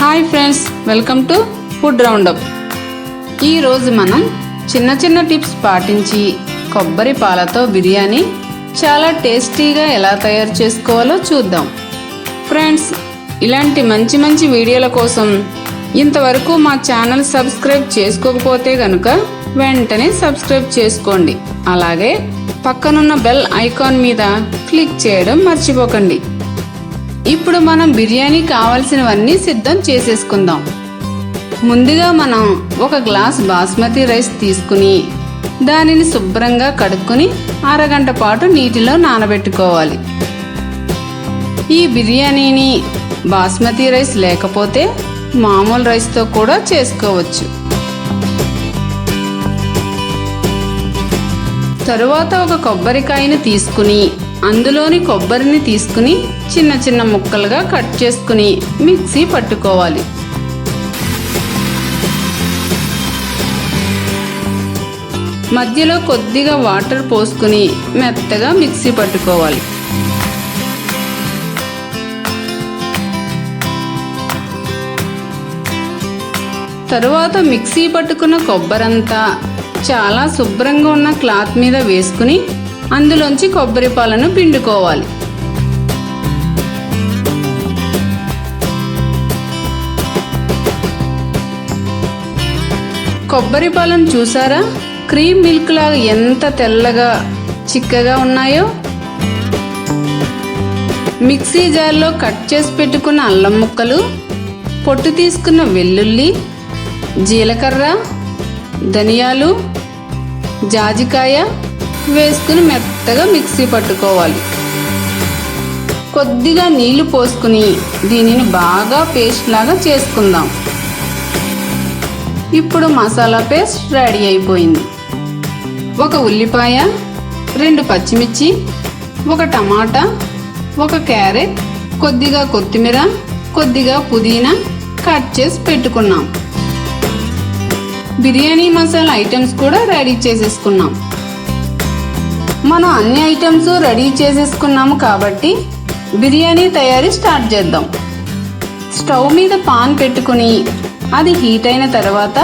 Hi friends, welcome to food roundup. ఈరోజు మనం చిన్న టిప్స్ పాటించి కొబ్బరి పాలతో బిర్యానీ చాలా టేస్టీగా ఎలా తయారు చేసుకోవాలో చూద్దాం. ఫ్రెండ్స్, ఇలాంటి మంచి వీడియోల కోసం ఇంతవరకు మా ఛానల్ సబ్స్క్రైబ్ చేసుకోకపోతే గనుక వెంటనే సబ్స్క్రైబ్ చేసుకోండి. అలాగే పక్కనున్న బెల్ ఐకాన్ మీద క్లిక్ చేయడం మర్చిపోకండి. ఇప్పుడు మనం బిర్యానీ కావాల్సినవన్నీ సిద్ధం చేసేసుకుందాం. ముందుగా మనం ఒక గ్లాస్ బాస్మతి రైస్ తీసుకుని దానిని శుభ్రంగా కడుక్కొని అరగంట పాటు నీటిలో నానబెట్టుకోవాలి. ఈ బిర్యానీని బాస్మతి రైస్ లేకపోతే మామూలు రైస్తో కూడా చేసుకోవచ్చు. తరువాత ఒక కొబ్బరికాయని తీసుకుని అందులోని కొబ్బరిని తీసుకుని చిన్న ముక్కలుగా కట్ చేసుకుని మిక్సీ పట్టుకోవాలి. మధ్యలో కొద్దిగా వాటర్ పోసుకుని మెత్తగా మిక్సీ పట్టుకోవాలి. తరువాత మిక్సీ పట్టుకున్న కొబ్బరంతా చాలా శుభ్రంగా ఉన్న క్లాత్ మీద వేసుకుని అందులోంచి కొబ్బరి పాలను పిండుకోవాలి. కొబ్బరి పాలను చూసారా? క్రీమ్ మిల్క్ లాగా ఎంత తెల్లగా చిక్కగా ఉన్నాయో. మిక్సీ జార్లో కట్ చేసి పెట్టుకున్న అల్లం ముక్కలు, పొట్టు తీసుకున్న వెల్లుల్లి, జీలకర్ర, ధనియాలు, జాజికాయ వేసుకుని మెత్తగా మిక్సీ పట్టుకోవాలి. కొద్దిగా నీళ్లు పోసుకుని దీనిని బాగా పేస్ట్ లాగా చేసుకుందాం. ఇప్పుడు మసాలా పేస్ట్ రెడీ అయిపోయింది. ఒక ఉల్లిపాయ, 2 పచ్చిమిర్చి, ఒక టమాటా, ఒక క్యారెట్, కొద్దిగా కొత్తిమీర, కొద్దిగా పుదీనా కట్ చేసి పెట్టుకున్నాం. బిర్యానీ మసాలా ఐటమ్స్ కూడా రెడీ చేసేసుకున్నాం. మనం అన్ని ఐటమ్స్ రెడీ చేసేసుకున్నాము కాబట్టి బిర్యానీ తయారీ స్టార్ట్ చేద్దాం. స్టవ్ మీద పాన్ పెట్టుకుని అది హీట్ అయిన తర్వాత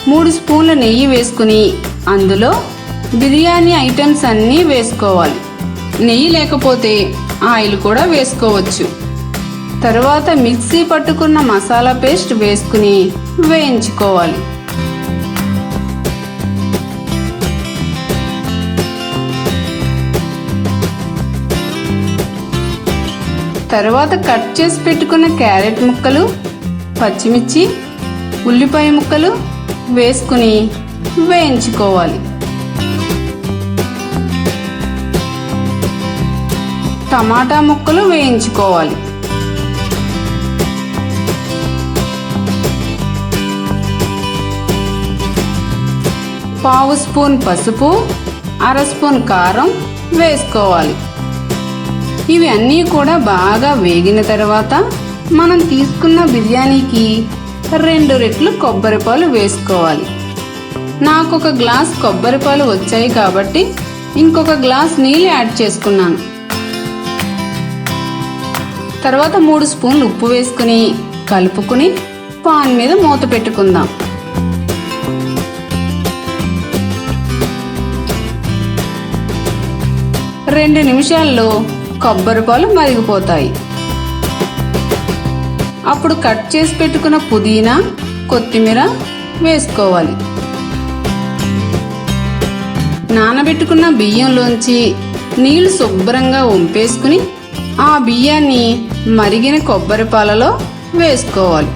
3 స్పూన్ల నెయ్యి వేసుకుని అందులో బిర్యానీ ఐటమ్స్ అన్నీ వేసుకోవాలి. నెయ్యి లేకపోతే ఆయిల్ కూడా వేసుకోవచ్చు. తర్వాత మిక్సీ పట్టుకున్న మసాలా పేస్ట్ వేసుకుని వేయించుకోవాలి. తర్వాత కట్ చేసి పెట్టుకున్న క్యారెట్ ముక్కలు, పచ్చిమిర్చి, ఉల్లిపాయ ముక్కలు వేసుకుని వేయించుకోవాలి. టమాటా ముక్కలు వేయించుకోవాలి. పావు స్పూన్ పసుపు, 1/2 స్పూన్ కారం వేసుకోవాలి. ఇవి అన్నీ కూడా బాగా వేగిన తర్వాత మనం తీసుకున్న బిర్యానీకి 2 రెట్లు కొబ్బరి పాలు వేసుకోవాలి. నాకు 1 గ్లాస్ కొబ్బరి పాలు వచ్చాయి కాబట్టి ఇంకొక గ్లాస్ నీళ్ళు యాడ్ చేసుకున్నాను. తర్వాత 3 స్పూన్లు ఉప్పు వేసుకుని కలుపుకుని పాన్ మీద మూత పెట్టుకుందాం. రెండు నిమిషాల్లో కొబ్బరి పాలు మరిగిపోతాయి. అప్పుడు కట్ చేసి పెట్టుకున్న పుదీనా, కొత్తిమీర వేసుకోవాలి. నానబెట్టుకున్న బియ్యంలోంచి నీళ్లు శుభ్రంగా వంపేసుకుని ఆ బియ్యాన్ని మరిగిన కొబ్బరి పాలలో వేసుకోవాలి.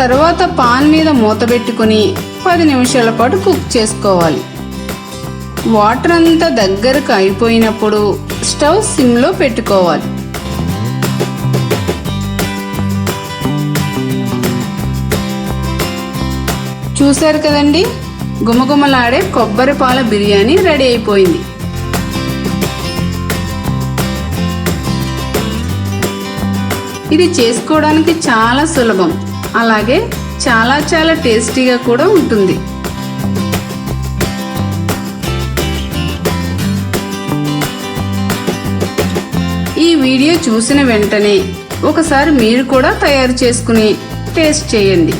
తర్వాత పాన్ మీద మూత పెట్టుకుని 10 నిమిషాల పాటు కుక్ చేసుకోవాలి. వాటర్ అంతా దగ్గరకు అయిపోయినప్పుడు స్టవ్ సిమ్లో పెట్టుకోవాలి. చూశారు కదండి, గుమగుమలాడే కొబ్బరి పాల బిర్యానీ రెడీ అయిపోయింది. ఇది చేసుకోవడానికి చాలా సులభం, అలాగే చాలా టేస్టీగా కూడా ఉంటుంది. ఈ వీడియో చూసిన వెంటనే ఒకసారి మీరు కూడా తయారు చేసుకుని టేస్ట్ చేయండి.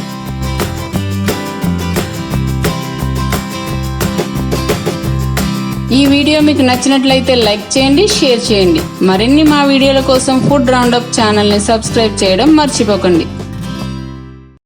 ఈ వీడియో మీకు నచ్చినట్లయితే లైక్ చేయండి, షేర్ చేయండి. మరిన్ని మా వీడియోల కోసం ఫుడ్ రౌండప్ ఛానల్ని సబ్స్క్రైబ్ చేయడం మర్చిపోకండి.